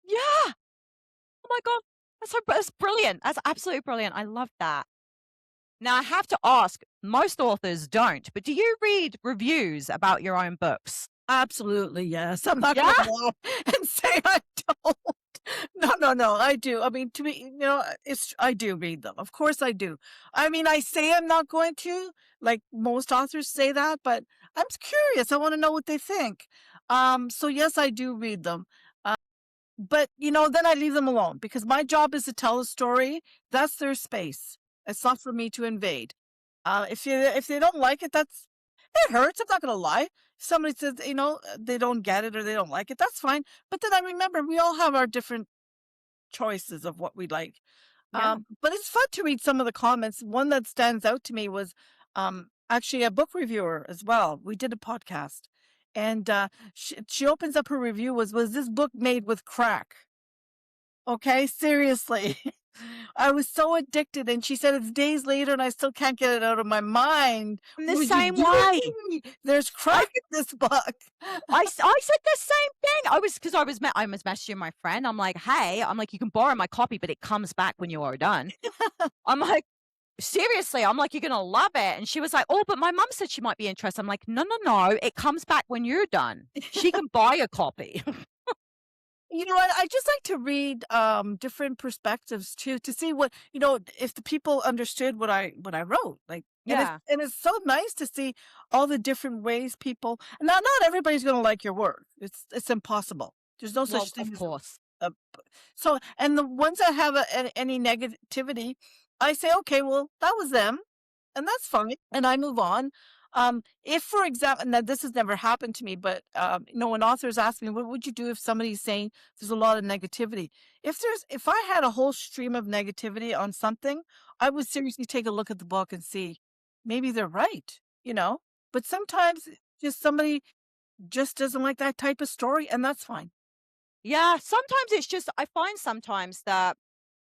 yeah! Oh my god. That's brilliant. That's absolutely brilliant. I love that. Now I have to ask, most authors don't, but do you read reviews about your own books? Absolutely, yes. I'm not Yeah? gonna go and say I don't. No, no, no, I do. I mean, to me, I do read them. Of course I do. I mean, I say I'm not going to, like most authors say that, but I'm curious. I want to know what they think. So yes, I do read them. But, then I leave them alone because my job is to tell a story. That's their space. It's not for me to invade. If they don't like it, it hurts. I'm not gonna lie. If somebody says, they don't get it or they don't like it, that's fine. But then I remember we all have our different choices of what we like. Yeah. But it's fun to read some of the comments. One that stands out to me was actually a book reviewer as well. We did a podcast, and she opens up her review was this book made with crack? Okay, seriously. I was so addicted, and she said it's days later, and I still can't get it out of my mind. I'm the What are you same doing? way. There's I crack in this book. I said the same thing. I was messaging my friend. I'm like, "Hey," I'm like, "You can borrow my copy, but it comes back when you are done." I'm like, "Seriously?" I'm like, "You're gonna love it." And she was like, "Oh, but my mum said she might be interested." I'm like, "No, no, no. It comes back when you're done. She can buy a copy." You know what? I just like to read different perspectives too to see what if the people understood what I wrote. Like And Yeah. it's so nice to see all the different ways people, and not everybody's gonna like your work. It's impossible. There's no Well, such thing of as course. a p so and the ones that have any negativity, I say, "Okay, well, that was them." And that's fine, and I move on. If, for example, now this has never happened to me, but when authors ask me, "What would you do if somebody's saying there's a lot of negativity?" If I had a whole stream of negativity on something, I would seriously take a look at the book and see maybe they're right, you know. But sometimes just somebody just doesn't like that type of story, and that's fine. Yeah, sometimes it's just I find sometimes that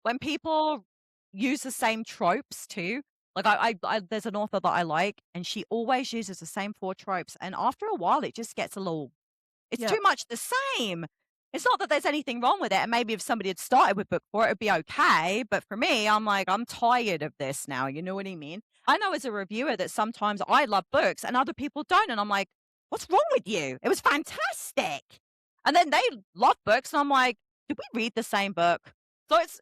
when people use the same tropes too, like I there's an author that I like, and she always uses the same 4 tropes, and after a while, it just gets a little it's Yeah. too much the same. It's not that there's anything wrong with it, and maybe if somebody had started with book 4, it'd be okay, but for me, I'm like, "I'm tired of this now," you know what I mean? I know as a reviewer that sometimes I love books and other people don't, and I'm like, "What's wrong with you? It was fantastic." And then they love books, and I'm like, "Did we read the same book?" So it's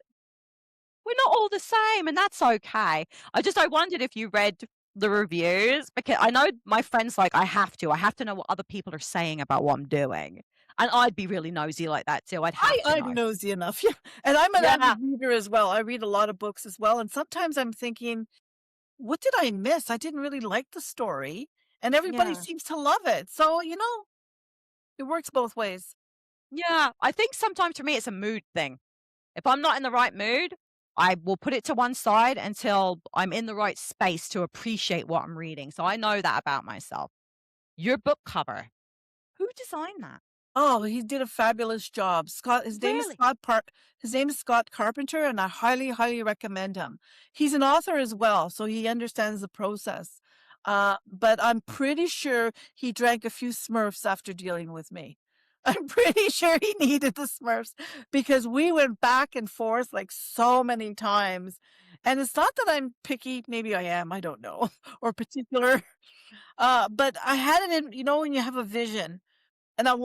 we're not all the same, and that's okay. I wondered if you read the reviews because I know my friends like, I have to know what other people are saying about what I'm doing." And I'd be really nosy like that too, I'd have to I'm know. nosy enough, yeah, and I'm an Yeah, avid reader as well. I read a lot of books as well, and sometimes I'm thinking, what did I miss? I didn't really like the story, and everybody yeah, seems to love it. So, it works both ways. yeah. I think sometimes for me, it's a mood thing. If I'm not in the right mood, I will put it to one side until I'm in the right space to appreciate what I'm reading, so I know that about myself. Your book cover, who designed that? Oh, he did a fabulous job. Really? His name is Scott Carpenter, and I highly, highly recommend him. He's an author as well, so he understands the process. But I'm pretty sure he drank a few Smurfs after dealing with me. I'm pretty sure he needed the Smurfs because we went back and forth like so many times. And it's not that I'm picky, maybe I am, I don't know, or particular. But I had it in, when you have a vision and I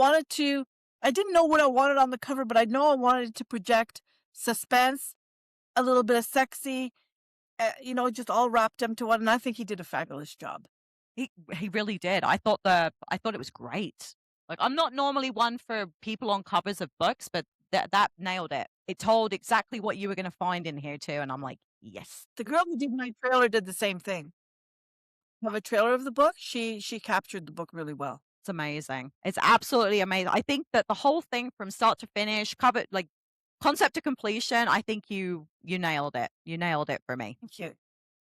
didn't know what I wanted on the cover, but I know I wanted it to project suspense, a little bit of sexy, just all wrapped into one. And I think he did a fabulous job. He really did. I thought it was great. Like, I'm not normally one for people on covers of books, but that nailed it. It told exactly what you were gonna find in here too, and I'm like, "Yes." The girl who did my trailer did the same thing. Have a trailer of the book. She captured the book really well. It's amazing. It's absolutely amazing. I think that the whole thing from start to finish, covered like, concept to completion, I think you nailed it. You nailed it for me. Thank you.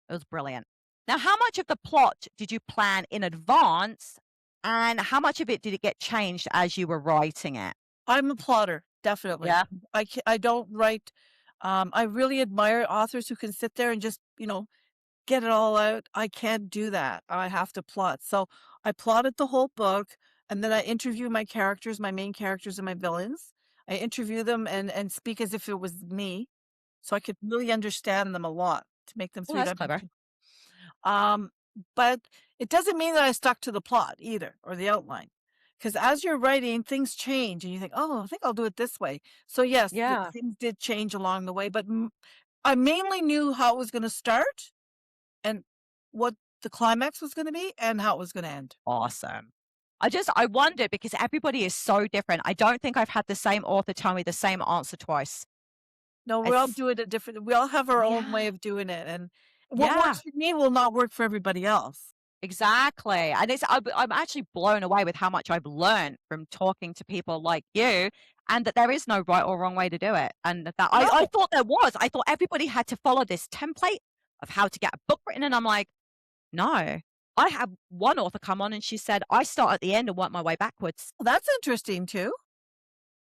It was brilliant. Now, how much of the plot did you plan in advance, and how much of it did it get changed as you were writing it? I'm a plotter, definitely. Yeah. I don't write. I really admire authors who can sit there and just get it all out. I can't do that. I have to plot. So I plotted the whole book, and then I interview my characters, my main characters and my villains. I interview them and speak as if it was me, so I could really understand them a lot to make them Well, three that's clever. dimensional. Um, but it doesn't mean that I stuck to the plot either or the outline. Because as you're writing, things change and you think, oh, I think I'll do it this way. So, yes, Yeah. things did change along the way, but I mainly knew how it was going to start and what the climax was gonna be and how it was gonna end. Awesome. I wonder because everybody is so different. I don't think I've had the same author tell me the same answer twice. No, It's we all have our own way yeah, of doing it, and what yeah, works for me will not work for everybody else. exactly. And I'm actually blown away with how much I've learned from talking to people like you, and that there is no right or wrong way to do it. And that I No, thought there was. I thought everybody had to follow this template of how to get a book written, and I'm like, no. I had one author come on and she said, I start at the end and work my way backwards. that's interesting too.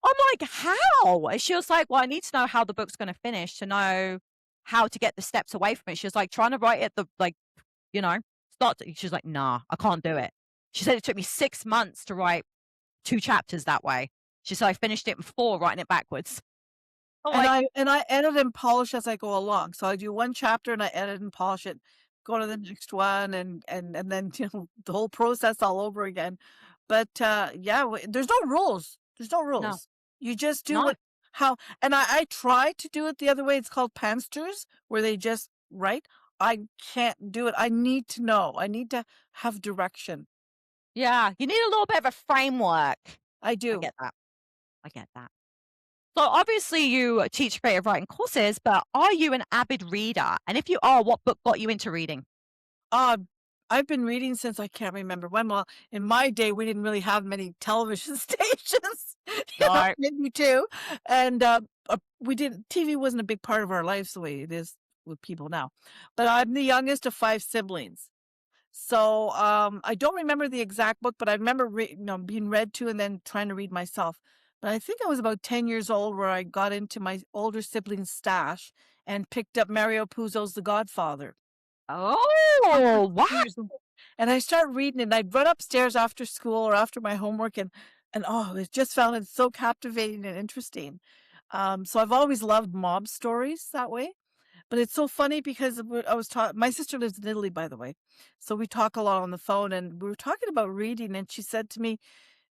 I'm like, "How?" And she was like, "Well, I need to know how the book's gonna finish to know how to get the steps away from it." She was like, "Trying to write it the like, you know, start to" she's like, "Nah, I can't do it." She said it took me 6 months to write 2 chapters that way. She said, "I finished it in 4 writing it backwards." I'm And like, I edit and polish as I go along. So I do one chapter and I edit and polish it, go to the next one and then, the whole process all over again. But, yeah, there's no rules. There's no "No, rules. You just do no." what how and I try to do it the other way. It's called pansters, where they just write. I can't do it. I need to know. I need to have direction. Yeah, you need a little bit of a framework. I I do. get that. I get that. So obviously you teach creative writing courses, but are you an avid reader? And if you are, what book got you into reading? Uh, I've been reading since I can't remember when. Well, in my day, we didn't really have many television stations, No. maybe two. And we didn't, TV wasn't a big part of our lives the way it is with people now. But I'm the youngest of five siblings. So I don't remember the exact book, but I remember being read to and then trying to read myself. But I think I was about 10 years old where I got into my older sibling's stash and picked up Mario Puzo's The Godfather. Oh, what? Years ago. And I started reading it, and I'd run upstairs after school or after my homework and oh, it just found it so captivating and interesting. So I've always loved mob stories that way. But it's so funny because I was taught my sister lives in Italy, by the way. So we talk a lot on the phone and we were talking about reading and she said to me,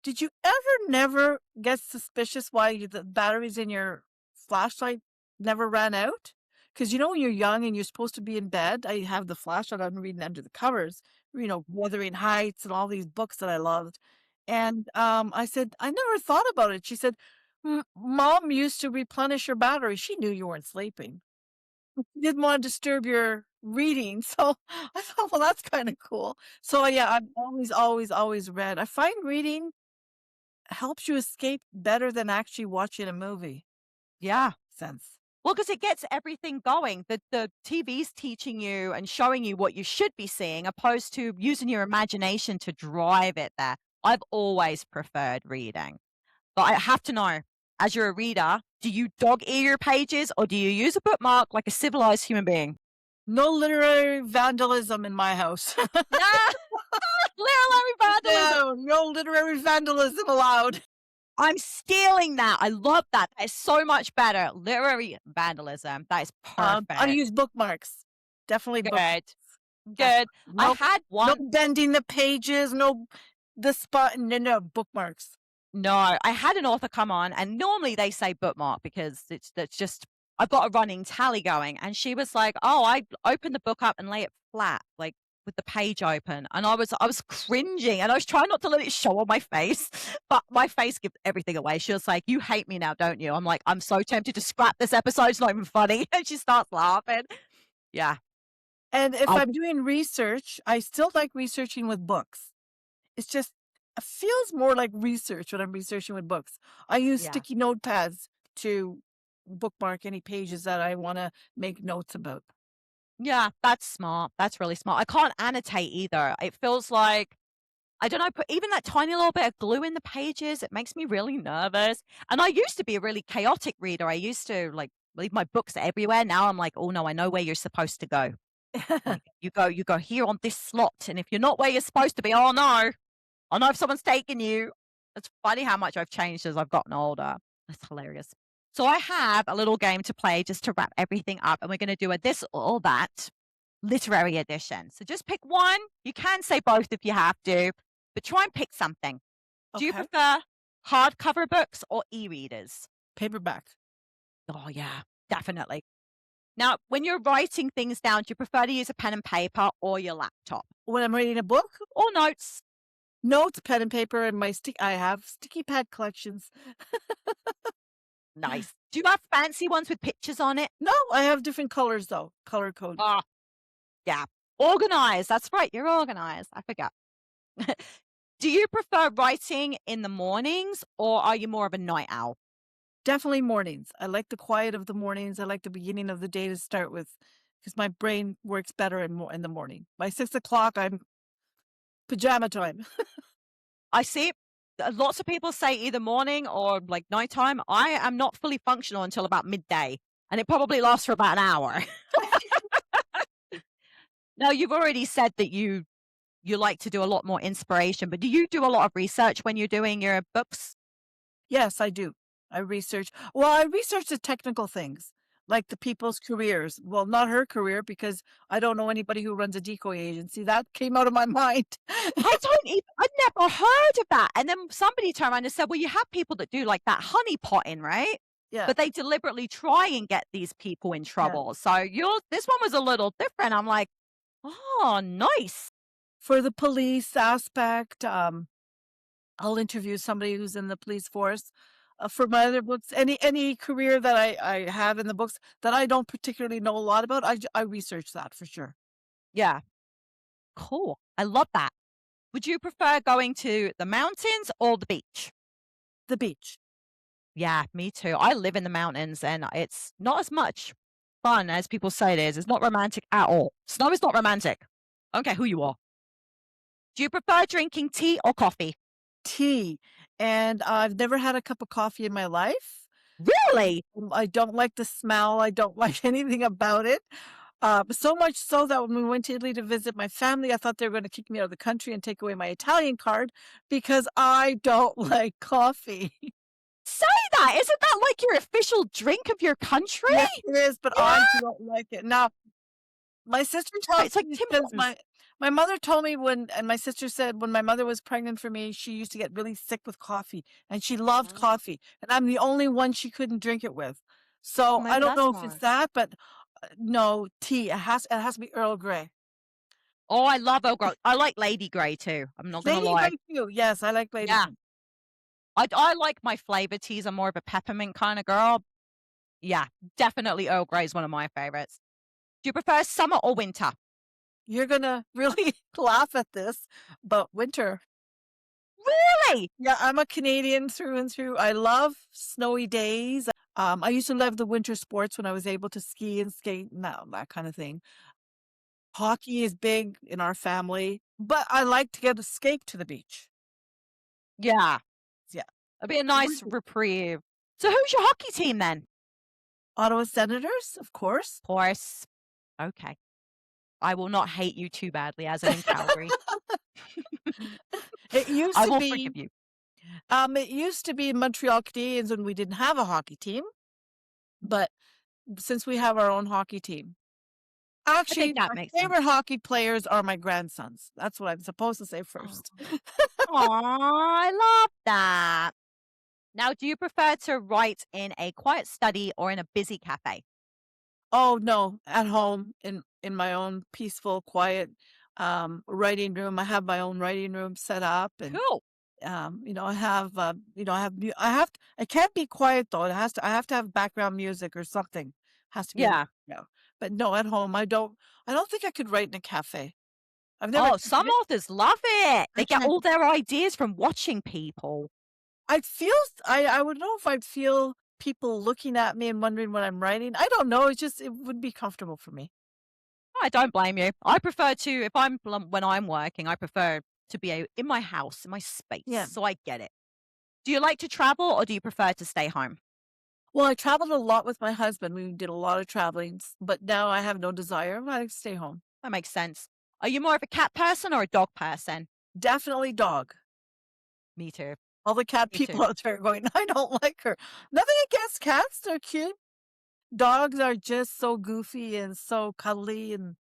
did you ever never get suspicious why the batteries in your flashlight never ran out? Because when you're young and you're supposed to be in bed, I have the flashlight on reading under the covers, Wuthering Heights and all these books that I loved. And I said, I never thought about it. She said, Mom used to replenish your battery. She knew you weren't sleeping. Didn't want to disturb your reading. So I thought, well, that's kind of cool. So yeah, I've always, always, always read. I find reading helps you escape better than actually watching a movie. Yeah. Sense. Well, because it gets everything going. The TV's teaching you and showing you what you should be seeing, opposed to using your imagination to drive it there. I've always preferred reading. But I have to know, as you're a reader, do you dog ear your pages or do you use a bookmark like a civilized human being? No literary vandalism in my house. Nah, literary vandalism. No literary vandalism allowed. I'm stealing that. I love that. That is so much better. Literary vandalism. That is I perfect. use bookmarks. Definitely Good. Definitely. Good. I No, had no one. bending the pages. No, the spot. No bookmarks. No, I had an author come on, and normally they say bookmark because that's just I've got a running tally going. And she was like, "Oh, I open the book up and lay it flat, like with the page open." And I was cringing, and I was trying not to let it show on my face, but my face gives everything away. She was like, "You hate me now, don't you?" I'm like, "I'm so tempted to scrap this episode. It's not even funny." And she starts laughing. Yeah, And if I I'm doing research, I still like researching with books. It's just it feels more like research when I'm researching with books. I use yeah. sticky notepads to bookmark any pages that I want to make notes about. Yeah, that's smart. That's really smart. I can't annotate either. It feels like I don't know, put even that tiny little bit of glue in the pages, it makes me really nervous. And I used to be a really chaotic reader. I used to like leave my books everywhere. Now I'm like, oh no, I know where you're supposed to go. Like you go here on this slot. And if you're not where you're supposed to be, oh no, I know if someone's taken you. It's funny how much I've changed as I've gotten older. That's hilarious. So I have a little game to play just to wrap everything up. And we're going to do a this or that literary edition. So just pick one. You can say both if you have to, but try and pick something. Do you Okay. prefer hardcover books or e-readers? Paperback. Oh, yeah, definitely. Now, when you're writing things down, do you prefer to use a pen and paper or your laptop When I'm reading a book, or notes? notes, pen and paper, and I have sticky pad collections. Nice. Do you have fancy ones with pictures on it? No, I have different colors though. Color code. Oh, yeah. Organized. That's right. You're organized. I forgot. Do you prefer writing in the mornings or are you more of a night owl? Definitely mornings. I like the quiet of the mornings. I like the beginning of the day to start with because my brain works better in the morning. By 6 o'clock, I'm pajama time. I see it. Lots of people say either morning or like nighttime. I am not fully functional until about midday, and it probably lasts for about an hour. Now, you've already said that you like to do a lot more inspiration, but do you do a lot of research when you're doing your books? Yes, I do. I research the technical things, like the people's careers. Well, not her career because I don't know anybody who runs a decoy agency. That came out of my mind. I don't even, I'd never heard of that. And then somebody turned around and said, well, you have people that do like that honey potting, right? Yeah. but they deliberately try and get these people in Yeah. trouble. So this one was a little different. I'm like, "Oh, nice." For the police aspect, I'll interview somebody who's in the police force. For my other books, any career that I have in the books that I don't particularly know a lot about, I research that for sure. Yeah, cool. I love that. Would you prefer going to the mountains or the beach? The beach. Yeah, me too. I live in the mountains and it's not as much fun as people say it is. It's not romantic at all. Snow is not romantic. I don't care who you are. Do you prefer drinking tea or coffee? Tea, and I've never had a cup of coffee in my life. Really? I don't like the smell, I don't like anything about it. So much so that when we went to Italy to visit my family, I thought they were gonna kick me out of the country and take away my Italian card because I don't like coffee. Say that. Isn't that like your official drink of your country? Yes, it is, but Yeah. I don't like it. Now, my sister tells It's like me Tim because Hortons. my mother told me when and my sister said when my mother was pregnant for me, she used to get really sick with coffee, and she loved Oh, coffee, and I'm the only one she couldn't drink it with. So, I maybe don't that's know if it's why. that, but, no, tea, it has to be Earl Grey. Oh, I love Earl Grey. I like Lady Grey too. I'm not gonna Lady lie. Grey too, yes, I like Lady Yeah. Grey. I like my flavor teas. I'm more of a peppermint kind of girl. Yeah, definitely Earl Grey is one of my favorites. Do you prefer summer or winter? You're gonna really laugh at this, but winter. Really? Yeah, I'm a Canadian through and through. I love snowy days. I used to love the winter sports when I was able to ski and skate and that kind of thing. Hockey is big in our family, but I like to get a skate to the beach. Yeah. Yeah. It'd be a What do nice you reprieve. So who's your hockey team then? Ottawa Senators, of course. Of course. Okay. I will not hate you too badly as I'm in Calgary. It used I to will be forgive you. Montreal Canadiens when we didn't have a hockey team, but since we have our own hockey team. I think Actually, that my makes sense. favorite hockey players are my grandsons. That's what I'm supposed to say Oh. first. Aw, I love that. Now, do you prefer to write in a quiet study or in a busy cafe? Oh, no, at home in my own peaceful, quiet, writing room. I have my own writing room set up and, Cool. I have, I have mu I can't be quiet though. I have to have background music or something. Has to be in the Yeah. background. But no, at home, I don't think I could write in a cafe. I've never Oh, tried some it. authors love it. I They get can't. all their ideas from watching people. I'd feel I would know if I'd feel people looking at me and wondering what I'm writing. I don't know, it wouldn't be comfortable for me. I don't blame you. I prefer to, if I'm when I'm working, I prefer to be in my house, in my space. Yeah. So I get it. Do you like to travel or do you prefer to stay home? Well, I traveled a lot with my husband. We did a lot of traveling, but now I have no desire. I stay home. That makes sense. Are you more of a cat person or a dog person? Definitely dog. Me too. All the cat Me too. people out there going, I don't like her. Nothing against cats. They're cute. Dogs are just so goofy and so cuddly and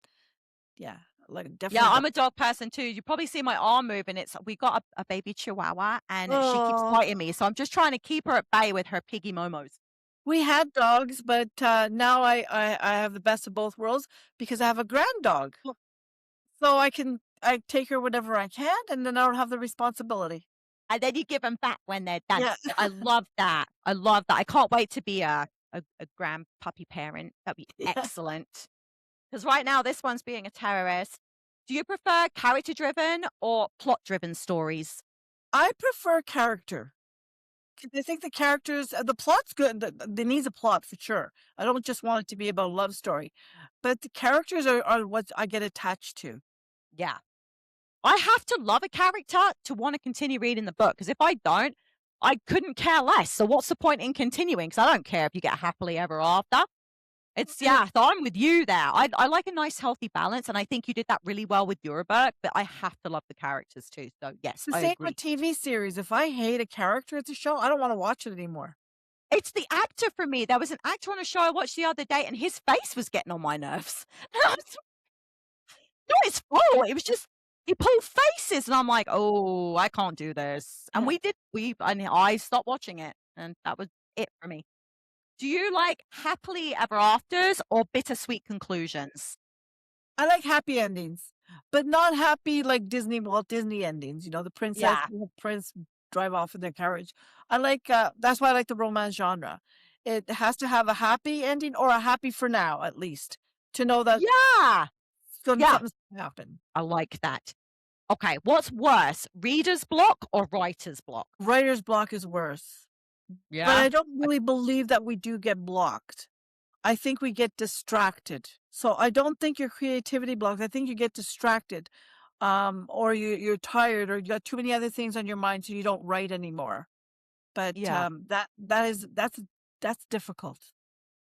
yeah, like Yeah, definitely dog. I'm a dog person too. You probably see my arm moving. We got a baby chihuahua and she keeps Oh, biting me. So I'm just trying to keep her at bay with her piggy momos. we had dogs, but now I have the best of both worlds because I have a grand dog. So I take her whenever I can, and then I don't have the responsibility. And then you give them back when they're done. Yeah. I love that. I love that. I can't wait to be a grand puppy parent. That'd be Yeah. excellent. Because right now, this one's being a terrorist. Do you prefer character driven or plot driven stories? I prefer character. 'Cause I think the characters the plot's good, there needs a plot for sure. I don't just want it to be about a love story, but the characters are what I get attached to. Yeah. I have to love a character to want to continue reading the book. Because if I don't, I couldn't care less. So what's the point in continuing? Because I don't care if you get happily ever after. And So I'm with you there. I like a nice healthy balance, and I think you did that really well with your book, but I have to love the characters too. So it's yes, the I same agree. with TV series. If I hate a character at the show, I don't wanna watch it anymore. It's the actor for me. There was an actor on a show I watched the other day, and his face was getting on my nerves. And I was not his fault. It was just he pulled faces, and I'm like, "Oh, I can't do this." And Yeah. and I stopped watching it, and that was it for me. Do you like happily ever afters or bittersweet conclusions? I like happy endings, but not happy like Disney Walt Disney endings, you know, the princess Yeah. and the prince drive off in their carriage. I like, that's why I like the romance genre. It has to have a happy ending or a happy for now, at least, to know that Yeah. Yeah. something's gonna happen. I like that. Okay. What's worse, reader's block or writer's block? Writer's block is worse, but Yeah. I don't really believe that we do get blocked. I think we get distracted. So I don't think your creativity blocks. I think you get distracted, or you're tired, or you got too many other things on your mind, so you don't write anymore. But Yeah. that's difficult.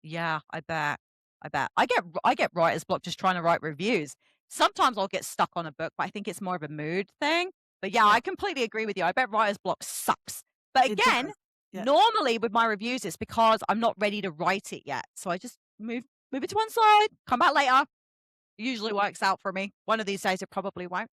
Yeah, I bet. I bet. I get writer's block just trying to write reviews. Sometimes I'll get stuck on a book, but I think it's more of a mood thing. But yeah, Yeah, I completely agree with you. I bet writer's block sucks. But it again, does. Yeah, normally with my reviews, it's because I'm not ready to write it yet. So I just move it to one side, come back later. Usually works out for me. One of these days it probably won't.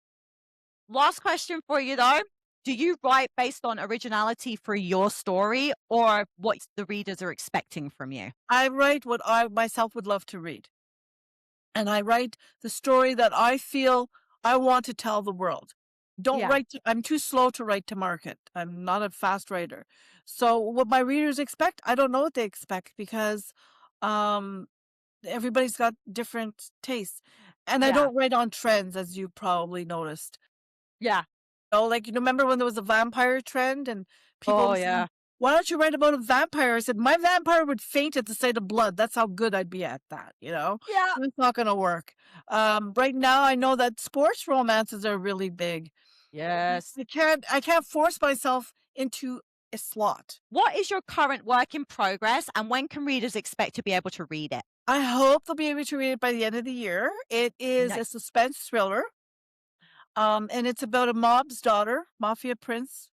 Last question for you though. Do you write based on originality for your story or what the readers are expecting from you? I write what I myself would love to read, and I write the story that I feel I want to tell the world. Don't Yeah. write. I'm too slow to write to market. I'm not a fast writer. So what my readers expect, I don't know what they expect because um everybody's got different tastes. And I Yeah. don't write on trends, as you probably noticed. Yeah. Oh, like, you remember when there was a vampire trend and people Oh, were saying, yeah. "Why don't you write about a vampire?" I said, "My vampire would faint at the sight of blood. That's how good I'd be at that, you know? Yeah. That's not gonna work." Right now, I know that sports romances are really big. Yes. I can't force myself into a slot. What is your current work in progress and when can readers expect to be able to read it? I hope they'll be able to read it by the end of the year. It is a Nice. suspense thriller. And it's about a mob's daughter, mafia princess.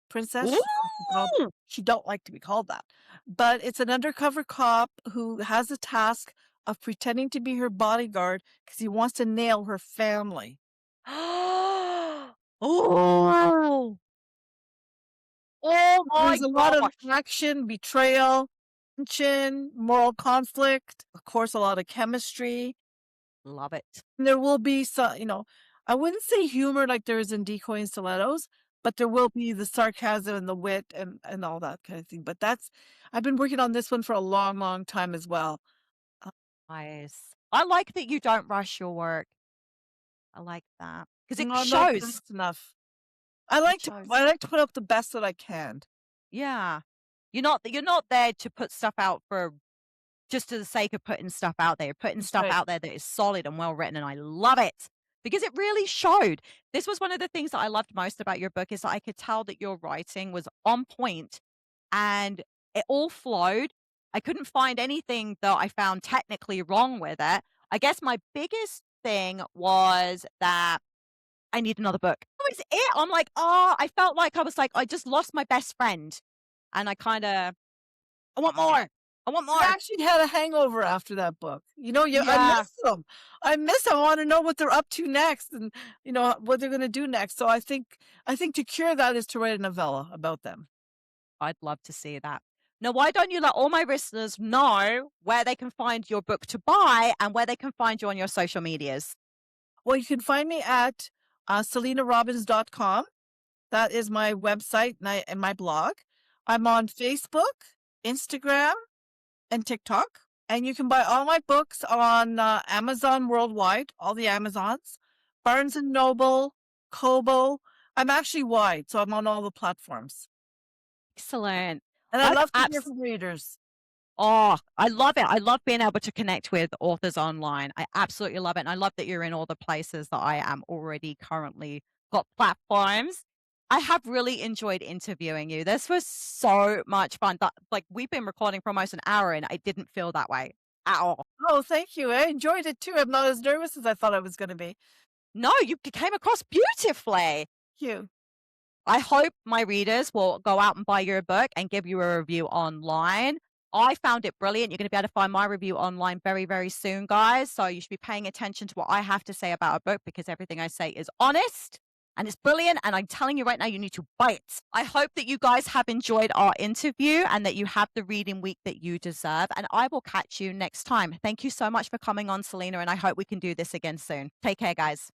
Ooh! She don't like to be called that, but it's an undercover cop who has a task of pretending to be her bodyguard because he wants to nail her family. Oh! Oh my There's a lot of gosh. action, betrayal, tension, moral conflict, of course, a lot of chemistry. Love it. There will be some, I wouldn't say humor like there is in Decoy and Stilettos, but there will be the sarcasm and the wit and all that kind of thing. But I've been working on this one for a long, long time as well. Uh, Nice. I like that you don't rush your work. I like that because it no, not shows. fast enough. It shows. I like to put up the best that I can. Yeah. You're not there to put stuff out for just to the sake of putting stuff out there. You're putting That's stuff right. out there that is solid and well written, and I love it because it really showed. This was one of the things that I loved most about your book is that I could tell that your writing was on point and it all flowed. I couldn't find anything that I found technically wrong with it. I guess my biggest thing was that I need another book. That was it. I'm like, oh, I felt like I was like, I just lost my best friend. And I want more. I want I more. actually had a hangover after that book. I Yeah. miss them. I miss them. I want to know what they're up to next and what they're going to do next. So I think to cure that is to write a novella about them. I'd love to see that. Now, why don't you let all my listeners know where they can find your book to buy and where they can find you on your social medias? Well, you can find me at selenarobins.com. That is my website and my blog. I'm on Facebook, Instagram, and TikTok. And you can buy all my books on Amazon worldwide, all the Amazons, Barnes and Noble, Kobo. I'm actually wide, so I'm on all the platforms. Excellent. And I I've love to hear abs- from readers. Oh, I love it. I love being able to connect with authors online. I absolutely love it. And I love that you're in all the places that I am already currently got platforms. I have really enjoyed interviewing you. This was so much fun. Like we've been recording for almost an hour and I didn't feel that way at all. Oh, thank you. I enjoyed it too. I'm not as nervous as I thought I was going to be. No, you came across beautifully. Thank you. I hope my readers will go out and buy your book and give you a review online. I found it brilliant. You're going to be able to find my review online very, very soon, guys. So you should be paying attention to what I have to say about a book because everything I say is honest. And it's brilliant. And I'm telling you right now, you need to buy it. I hope that you guys have enjoyed our interview and that you have the reading week that you deserve. And I will catch you next time. Thank you so much for coming on, Selena. And I hope we can do this again soon. Take care, guys.